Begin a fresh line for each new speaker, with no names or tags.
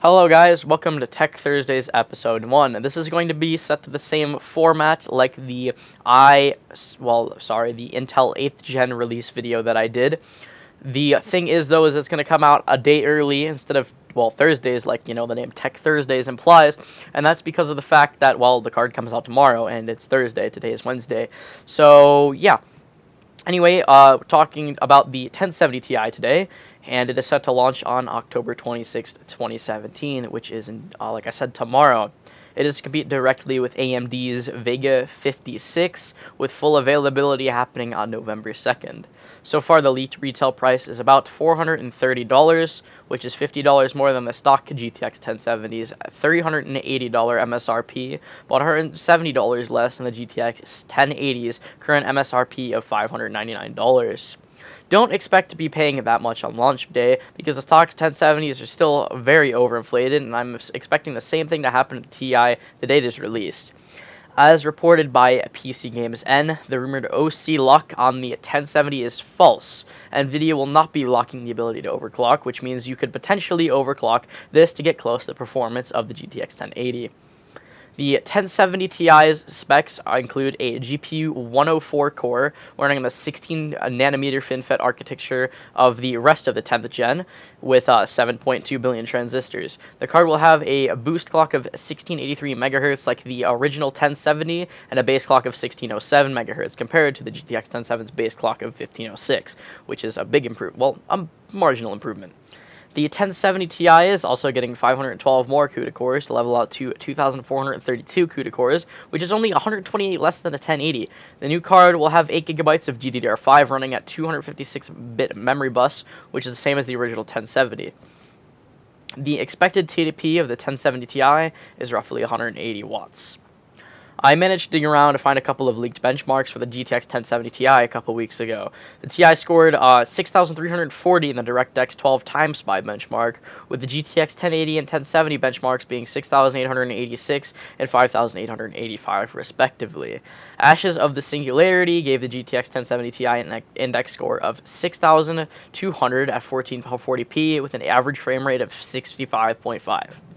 Hello guys, welcome to Tech Thursdays episode 1. This is going to be set to the same format like the Intel 8th gen release video that I did. The thing is though is it's going to come out a day early instead of Thursdays like the name Tech Thursdays implies, and that's because of the fact that the card comes out tomorrow and it's Thursday, today is Wednesday. So, yeah. Anyway, talking about the 1070 Ti today, and it is set to launch on October 26th, 2017, which is, like I said, tomorrow. It is to compete directly with AMD's Vega 56, with full availability happening on November 2nd. So far, the leaked retail price is about $430, which is $50 more than the stock GTX 1070's $380 MSRP, but $170 less than the GTX 1080's current MSRP of $599. Don't expect to be paying that much on launch day because the stock 1070s are still very overinflated, and I'm expecting the same thing to happen to the Ti the day it is released. As reported by PC Games N, the rumored OC lock on the 1070 is false. Nvidia will not be locking the ability to overclock, which means you could potentially overclock this to get close to the performance of the GTX 1080. The 1070 Ti's specs include a GPU 104 core running on the 16 nanometer FinFET architecture of the rest of the 10th gen with 7.2 billion transistors. The card will have a boost clock of 1683 MHz like the original 1070 and a base clock of 1607 MHz compared to the GTX 1070's base clock of 1506, which is a big improvement, a marginal improvement. The 1070 Ti is also getting 512 more CUDA cores to level out to 2,432 CUDA cores, which is only 128 less than a 1080. The new card will have 8 GB of GDDR5 running at 256-bit memory bus, which is the same as the original 1070. The expected TDP of the 1070 Ti is roughly 180 watts. I managed to dig around to find a couple of leaked benchmarks for the GTX 1070 Ti a couple weeks ago. The Ti scored 6,340 in the DirectX 12 Time Spy benchmark, with the GTX 1080 and 1070 benchmarks being 6,886 and 5,885 respectively. Ashes of the Singularity gave the GTX 1070 Ti an index score of 6,200 at 1440p with an average frame rate of 65.5.